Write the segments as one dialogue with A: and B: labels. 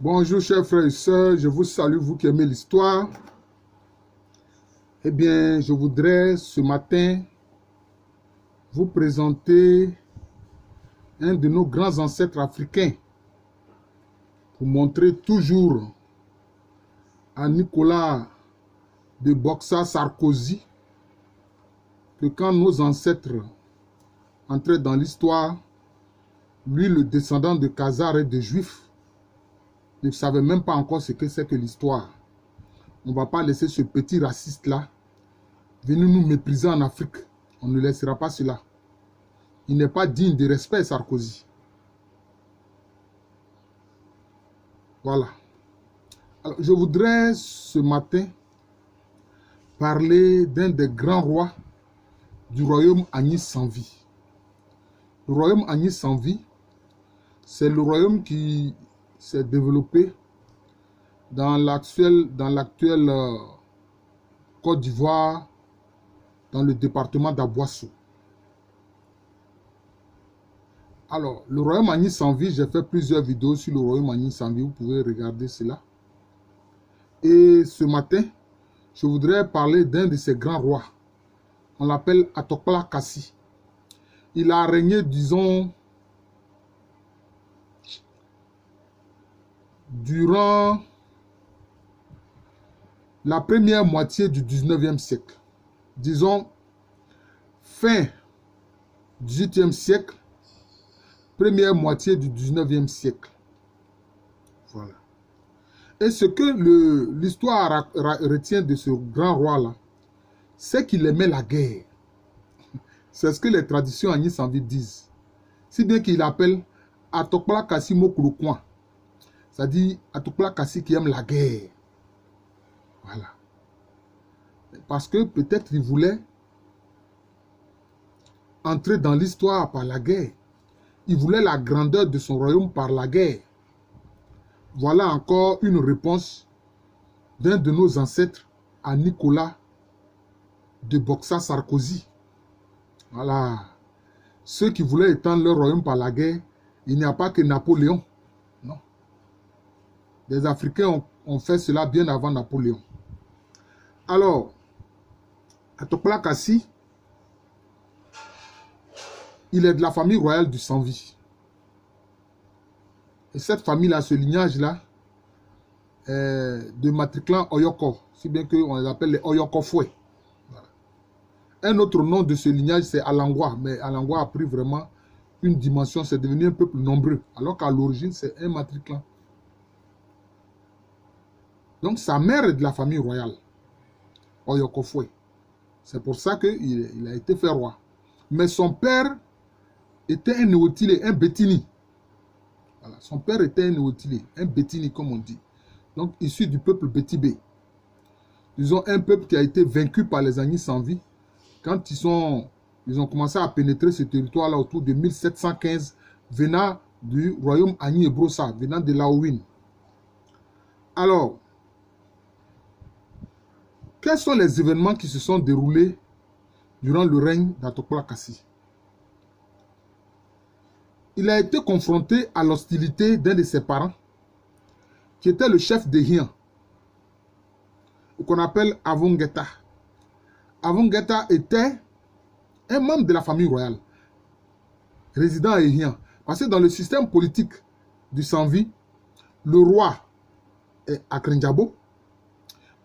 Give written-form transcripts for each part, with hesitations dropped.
A: Bonjour chers frères et sœurs, je vous salue, vous qui aimez l'histoire. Eh bien, je voudrais ce matin vous présenter un de nos grands ancêtres africains pour montrer toujours à Nicolas de Boxa Sarkozy que quand nos ancêtres entraient dans l'histoire, lui, le descendant de Khazars et de Juifs, ne savait même pas encore ce que c'est que l'histoire. On ne va pas laisser ce petit raciste-là venir nous mépriser en Afrique. On ne laissera pas cela. Il n'est pas digne de respect, Sarkozy. Voilà. Alors, je voudrais ce matin parler d'un des grands rois du royaume Agnès sans vie. Le royaume Agnès sans vie, c'est le royaume qui s'est développé dans l'actuelle Côte d'Ivoire, dans le département d'Abouassou. Alors, le royaume Agnès sans vie, j'ai fait plusieurs vidéos sur le royaume Agnès sans vie, vous pouvez regarder cela. Et ce matin, je voudrais parler d'un de ces grands rois. On l'appelle Atokpala Kassi. Il a régné, disons, durant la première moitié du 19e siècle. Disons, fin 18e siècle, première moitié du 19e siècle. Voilà. Et ce que l'histoire retient de ce grand roi-là, c'est qu'il aimait la guerre. C'est ce que les traditions Agnès sans vie disent. Si bien qu'il appelle Atokpala Kassi Mokouloukoin. C'est-à-dire Atokpala Kassi qui aime la guerre. Voilà. Parce que peut-être il voulait entrer dans l'histoire par la guerre. Il voulait la grandeur de son royaume par la guerre. Voilà encore une réponse d'un de nos ancêtres à Nicolas de Boxa Sarkozy. Voilà. Ceux qui voulaient étendre leur royaume par la guerre, il n'y a pas que Napoléon. Non. Les Africains ont fait cela bien avant Napoléon. Alors, Atokpala Kassi, il est de la famille royale du sans-vie. Et cette famille-là, ce lignage-là, de matriclant Oyoko, si bien qu'on les appelle les Oyoko Foué. Voilà. Un autre nom de ce lignage, c'est Alangwa. Mais Alangwa a pris vraiment une dimension, c'est devenu un peuple nombreux. Alors qu'à l'origine, c'est un matriclant. Donc sa mère est de la famille royale, Oyoko Foué. C'est pour ça qu'il a été fait roi. Mais son père était un néotilé, un bétini. Voilà. Son père était un néotilé, un bétini comme on dit. Donc issu du peuple Bétibé. Disons un peuple qui a été vaincu par les Agnès sans vie. Quand ils ont commencé à pénétrer ce territoire-là autour de 1715, venant du royaume Agni et Brossa, venant de Laouine. Alors, quels sont les événements qui se sont déroulés durant le règne d'Atokpala Kassi? Il a été confronté à l'hostilité d'un de ses parents, qui était le chef des Hiens, qu'on appelle Avongeta. Avongeta était un membre de la famille royale, résident à Hiens. Parce que dans le système politique du sans-vie, le roi est à Krenjabo,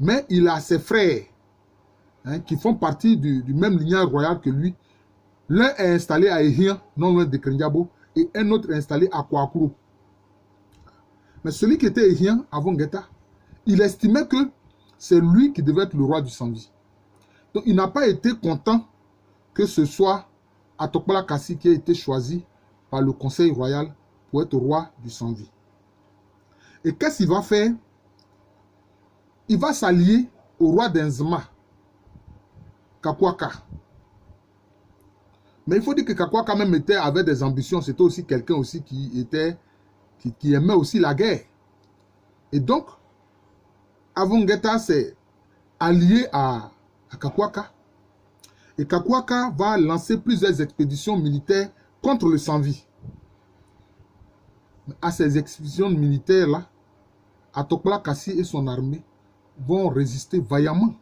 A: mais il a ses frères qui font partie du même lignage royal que lui. L'un est installé à Ehien, non loin de Krenjabo, et un autre est installé à Kouakourou. Mais celui qui était Ehien, Avongeta, il estimait que c'est lui qui devait être le roi du sans-vie. Donc il n'a pas été content que ce soit Atokpala Kassi qui a été choisi par le conseil royal pour être roi du sans-vie. Et qu'est-ce qu'il va faire? Il va s'allier au roi d'Enzma, Kakwaka. Mais il faut dire que Kakwaka même avait des ambitions. C'était aussi quelqu'un aussi qui aimait aussi la guerre. Et donc, Avongeta s'est allié à Kakwaka. Et Kakwaka va lancer plusieurs expéditions militaires contre le sans-vie. À ces expéditions militaires-là, Atokpala Kassi et son armée vont résister vaillamment.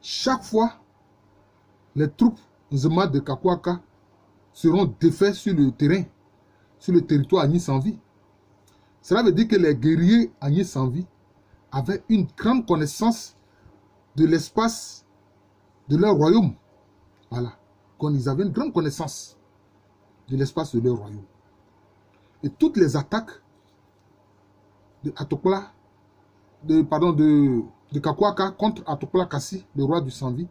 A: Chaque fois, les troupes Nzema de Kakwaka seront défaits sur le terrain, sur le territoire Agni Sanvi. Cela veut dire que les guerriers Agni Sanvi avaient une grande connaissance de l'espace de leur royaume. Voilà. Ils avaient une grande connaissance de l'espace de leur royaume. Et toutes les attaques de Atokpala, de Kakwaka contre Atokpala Kassi, le roi du Sanvi,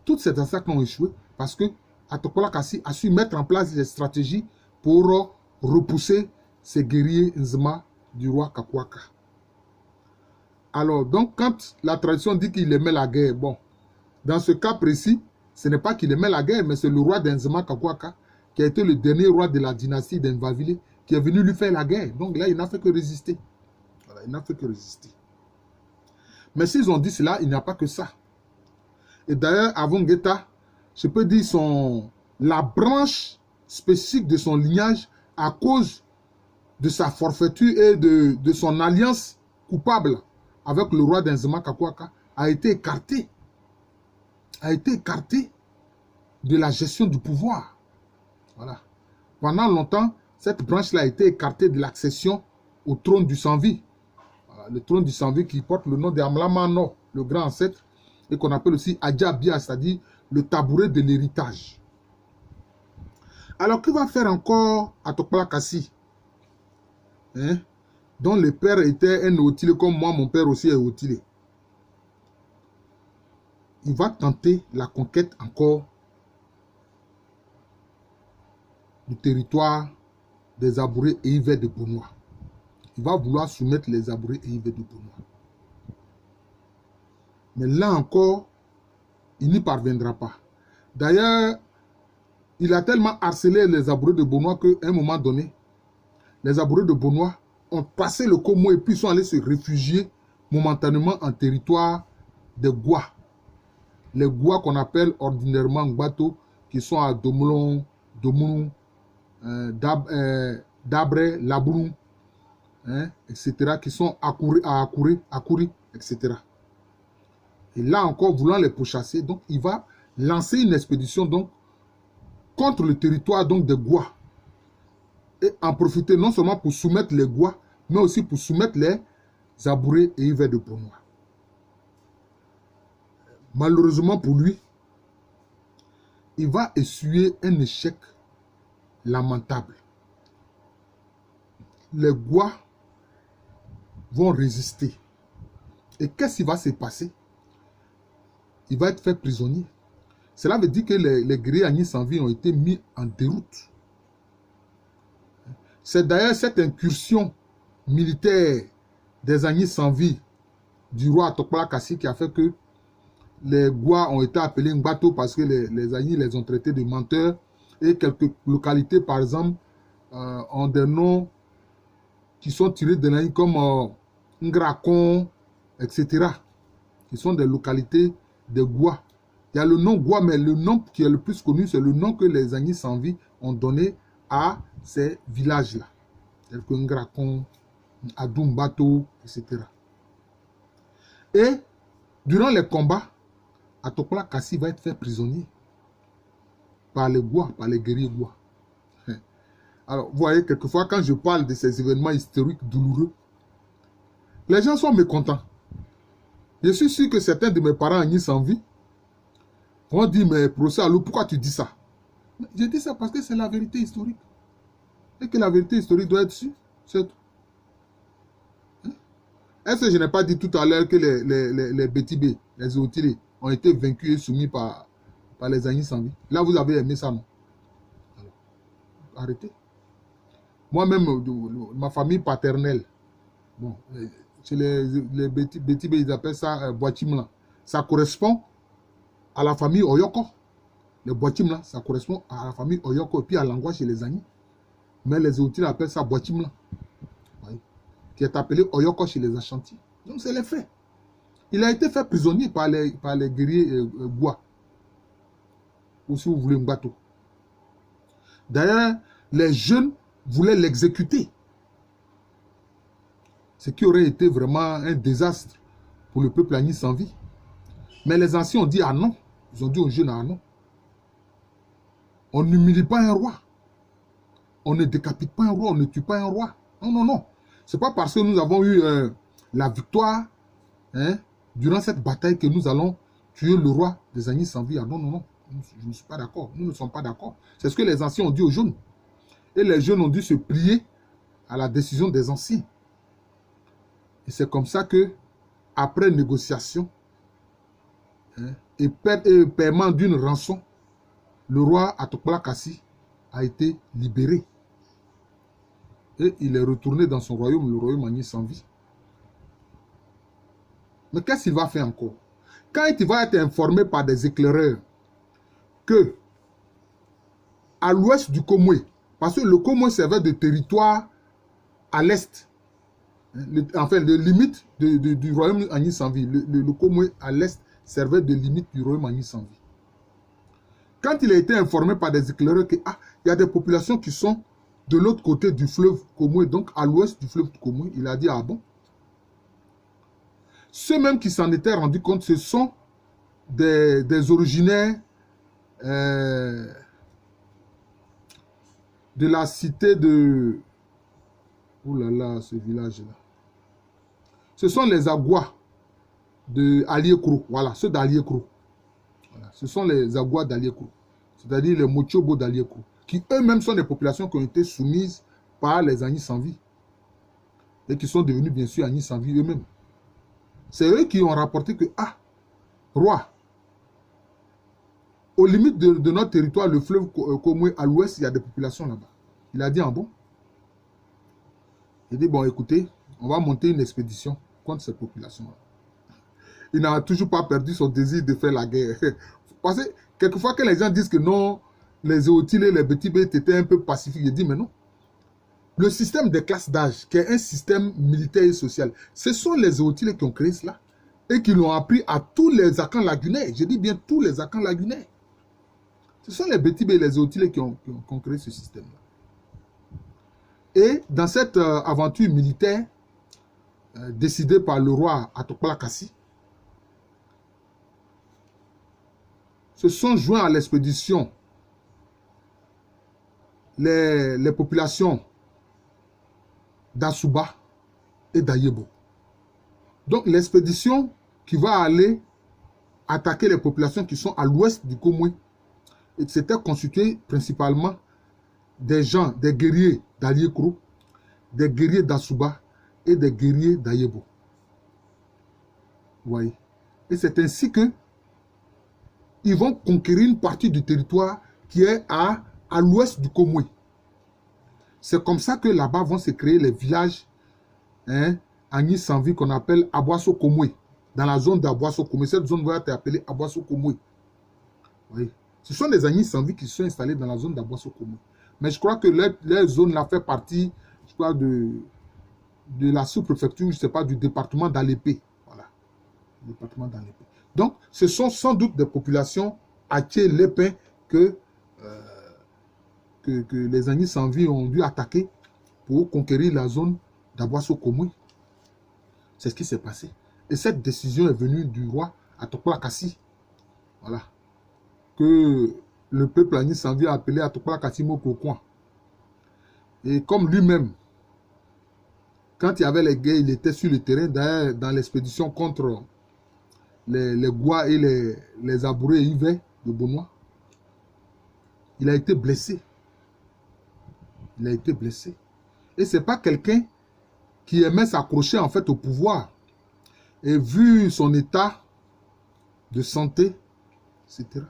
A: toutes ces attaques ont échoué parce que Atokpala Kassi a su mettre en place des stratégies pour repousser ces guerriers Nzema du roi Kakwaka. Alors, donc, quand la tradition dit qu'il aimait la guerre, bon, dans ce cas précis, ce n'est pas qu'il aimait la guerre, mais c'est le roi d'Nzema Kakwaka, qui a été le dernier roi de la dynastie d'Envavile, qui est venu lui faire la guerre. Donc là, il n'a fait que résister. Voilà, il n'a fait que résister. Mais s'ils ont dit cela, il n'y a pas que ça. Et d'ailleurs, Avon Geta, je peux dire la branche spécifique de son lignage à cause de sa forfaiture et de son alliance coupable avec le roi d'Nzema Kakwaka a été écartée. A été écartée de la gestion du pouvoir. Voilà. Pendant longtemps, cette branche-là a été écartée de l'accession au trône du Sanvi. Voilà, le trône du Sanvi qui porte le nom d'Amlamano, le grand ancêtre, et qu'on appelle aussi Adjabia, c'est-à-dire le tabouret de l'héritage. Alors, que va faire encore Atokpala Kassi, hein, dont le père était un Otile comme moi, mon père aussi est Otile? Il va tenter la conquête encore du territoire des Abourés et Yves de Bonois. Il va vouloir soumettre les Abourés et Yves de Bonois. Mais là encore, il n'y parviendra pas. D'ailleurs, il a tellement harcelé les Abourés de Bonois qu'à un moment donné, les Abourés de Bonois ont passé le Komo et puis sont allés se réfugier momentanément en territoire des Gwa. Les Gwa qu'on appelle ordinairement Ngbato, qui sont à Domolon, Domounou, Dabre, Labourou, hein, etc., qui sont à Akouri, etc. Et là encore, voulant les pourchasser, donc il va lancer une expédition donc, contre le territoire donc, des Gwa. Et en profiter non seulement pour soumettre les Gwa, mais aussi pour soumettre les Abourés et Yves de Bonois. Malheureusement pour lui, il va essuyer un échec lamentable. Les Gwa vont résister. Et qu'est-ce qui va se passer? Il va être fait prisonnier. Cela veut dire que les guerriers Agni Sanvi ont été mis en déroute. C'est d'ailleurs cette incursion militaire des Agni Sanvi du roi Atokpala Kassi qui a fait que les Gwa ont été appelés Ngbato parce que les Agni les ont traités de menteurs et quelques localités, par exemple, ont des noms qui sont tirés de l'Agni comme Ngrakon, etc. qui sont des localités de Gwa. Il y a le nom Gwa, mais le nom qui est le plus connu, c'est le nom que les Agni Sanvi ont donné à ces villages-là. Tels que Ngrakon, Adoumbato, etc. Et durant les combats, Atokpala Kassi va être fait prisonnier par les Gwa, par les guerriers Gwa. Alors, vous voyez, quelquefois, quand je parle de ces événements historiques douloureux, les gens sont mécontents. Je suis sûr que certains de mes parents Agni Sanvi vont dire, mais procès Alou, pourquoi tu dis ça? Je dis ça parce que c'est la vérité historique. Et que la vérité historique doit être sûre, c'est tout. Est-ce que je n'ai pas dit tout à l'heure que les Bétibé, les Otilé, ont été vaincus et soumis par les Agni Sanvi? Là, vous avez aimé ça, non? Alors, arrêtez. Moi-même, ma famille paternelle, bon, chez les Bétibé, ils appellent ça Boachimla. Ça correspond à la famille Oyoko. Le Boachimla, ça correspond à la famille Oyoko et puis à l'angoisse chez les Agni. Mais les Otilé appellent ça Boachimla, qui est appelé Oyoko chez les Ashanti. Donc c'est les faits. Il a été fait prisonnier par les guerriers Gwa. Ou si vous voulez Ngbato. D'ailleurs, les jeunes voulaient l'exécuter. Ce qui aurait été vraiment un désastre pour le peuple Agni sans vie. Mais les anciens ont dit ah non. Ils ont dit aux jeunes ah non. On n'humilie pas un roi. On ne décapite pas un roi, on ne tue pas un roi. Non, non, non. Ce n'est pas parce que nous avons eu la victoire durant cette bataille que nous allons tuer le roi des Agni sans vie. Ah non, non, non. Je ne suis pas d'accord. Nous ne sommes pas d'accord. C'est ce que les anciens ont dit aux jeunes. Et les jeunes ont dû se plier à la décision des anciens. Et c'est comme ça que, après négociation et paiement d'une rançon, le roi Atokpala Kassi a été libéré. Et il est retourné dans son royaume, le royaume Agni sans vie. Mais qu'est-ce qu'il va faire encore? Quand il va être informé par des éclaireurs que à l'ouest du Komwe, parce que le Komwe servait de territoire à l'est, enfin de limite du royaume Agni sans vie, le Komwe à l'est servait de limite du royaume Agni sans vie. Quand il a été informé par des éclaireurs qu'il y a des populations qui sont de l'autre côté du fleuve Komwe, donc à l'ouest du fleuve Komwe, il a dit ah bon. Ceux-mêmes qui s'en étaient rendus compte, ce sont des originaires de la cité de... Oh là là, ce village-là. Ce sont les Agwa de Aliekro. Voilà, ceux d'Aliekro. Voilà, ce sont les Agwa d'Aliekro. C'est-à-dire les Mochobo d'Aliekro. Qui eux-mêmes sont des populations qui ont été soumises par les Agni sans vie. Et qui sont devenus bien sûr Agni sans vie eux-mêmes. C'est eux qui ont rapporté que, roi, aux limites de notre territoire, le fleuve Komwe à l'ouest, il y a des populations là-bas. Il a dit en bon. Il dit, bon, écoutez, on va monter une expédition contre ces populations-là. Il n'a toujours pas perdu son désir de faire la guerre. Parce que quelquefois que les gens disent que non, les Eotiles et les Betibé étaient un peu pacifiques, il dit, mais non. Le système des classes d'âge, qui est un système militaire et social, ce sont les Eotiles qui ont créé cela et qui l'ont appris à tous les Akans lagunaires. Je dis bien tous les Akans lagunaires. Ce sont les Betibé et les Eotiles qui ont créé ce système-là. Et dans cette aventure militaire décidée par le roi Atokpala Kassi, se sont joints à l'expédition les populations d'Asuba et d'Ayebo. Donc l'expédition qui va aller attaquer les populations qui sont à l'ouest du Komwe, c'était constituée principalement des gens, des guerriers d'Aliekro, des guerriers d'Asuba et des guerriers d'Ayebo. Vous voyez? Et c'est ainsi que ils vont conquérir une partie du territoire qui est à l'ouest du Komwe. C'est comme ça que là-bas vont se créer les villages Agni sans vie qu'on appelle Aboasso Komwe. Dans la zone d'Aboasso Komwe. Cette zone va être appelée Aboasso Komwe. Oui. Ce sont des Agni sans vie qui sont installés dans la zone d'Aboasso Komwe. Mais je crois que leur zone là fait partie, je crois, de la sous-préfecture, je ne sais pas, du département d'Alépé. Voilà. Le département d'Alépé. Donc, ce sont sans doute des populations à Tché-Lépin que les Agni sans vie ont dû attaquer pour conquérir la zone d'Aboasso Komwe. C'est ce qui s'est passé. Et cette décision est venue du roi Atokpala Kassi. Voilà. Que le peuple Agni sans vie a appelé Atokpala Kassi Mokokwan. Et comme lui-même, quand il y avait les guerres, il était sur le terrain, d'ailleurs, dans l'expédition contre les Gwa et les Abourés et Yves de Bonois. Il a été blessé. Il a été blessé. Et ce n'est pas quelqu'un qui aimait s'accrocher en fait au pouvoir. Et vu son état de santé, etc.,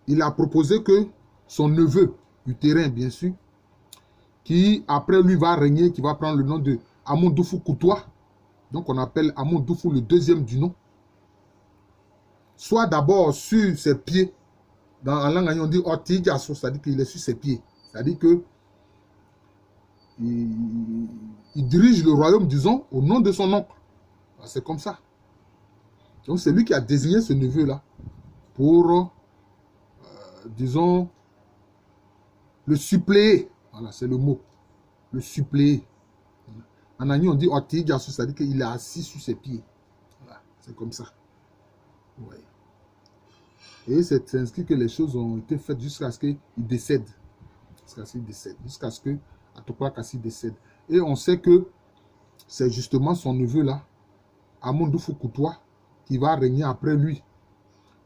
A: il a proposé que son neveu du terrain, bien sûr, qui après lui va régner, qui va prendre le nom de Amon Doufou Koutoua, donc on appelle Amon Doufou le deuxième du nom, soit d'abord sur ses pieds, en langue on dit Ortigasso, c'est-à-dire qu'il est sur ses pieds, c'est-à-dire que il dirige le royaume, disons, au nom de son oncle. C'est comme ça. Donc c'est lui qui a désigné ce neveu-là pour, disons, le suppléer. Voilà, c'est le mot. Le suppléer. En Agni, on dit Otigasu, c'est-à-dire qu'il est assis sur ses pieds. Voilà, c'est comme ça. Ouais. Et c'est inscrit que les choses ont été faites jusqu'à ce qu'il décède. Jusqu'à ce qu'il décède. Jusqu'à ce que Atokla Kassi décède. Et on sait que c'est justement son neveu là, Amoundou Foukoutoua, qui va régner après lui.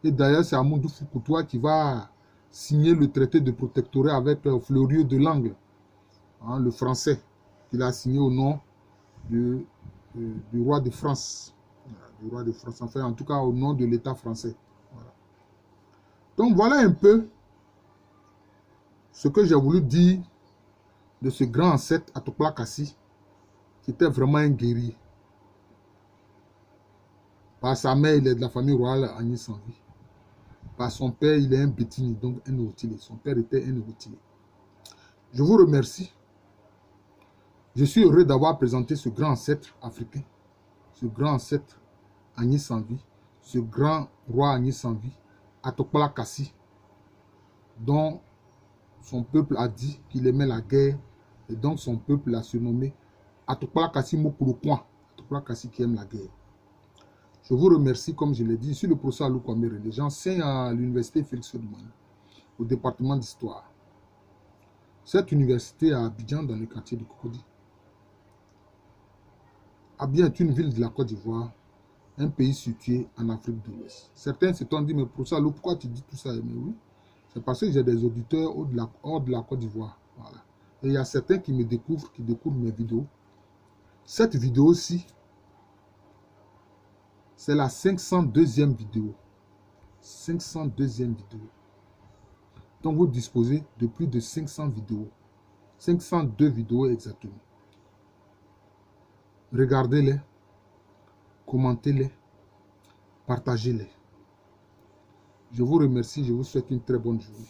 A: Et d'ailleurs, c'est Amoundou Foukoutoua qui va signer le traité de protectorat avec Fleurieu de Langle, hein, le français, qu'il a signé au nom du roi de France. Du roi de France, enfin, en tout cas, au nom de l'État français. Voilà. Donc, voilà un peu ce que j'ai voulu dire de ce grand ancêtre Atokla Kassi, qui était vraiment un guerrier. Par sa mère, il est de la famille royale Agni Sanvi. Par son père, il est un Bétini, donc un Outilé. Son père était un Outilé. Je vous remercie. Je suis heureux d'avoir présenté ce grand ancêtre africain, ce grand ancêtre Agni Sanvi, ce grand roi Agni Sanvi, Atokla Kassi, dont son peuple a dit qu'il aimait la guerre, et donc son peuple l'a surnommé Atokla Kassi Mokulokwan, Atokla Kassi qui aime la guerre. Je vous remercie, comme je l'ai dit, je suis le professeur Alou Kwame, j'enseigne à l'université Félix Houphouët-Boigny, au département d'histoire. Cette université à Abidjan, dans le quartier de Cocody. Abidjan est une ville de la Côte d'Ivoire, un pays situé en Afrique de l'Ouest. Certains se sont dit, mais professeur Alou, pourquoi tu dis tout ça? Mais oui, c'est parce que j'ai des auditeurs hors de la Côte d'Ivoire. Voilà. Et il y a certains qui me découvrent, qui découvrent mes vidéos. Cette vidéo-ci, c'est la 502e vidéo. 502e vidéo. Donc vous disposez de plus de 500 vidéos. 502 vidéos exactement. Regardez-les, commentez-les, partagez-les. Je vous remercie, je vous souhaite une très bonne journée.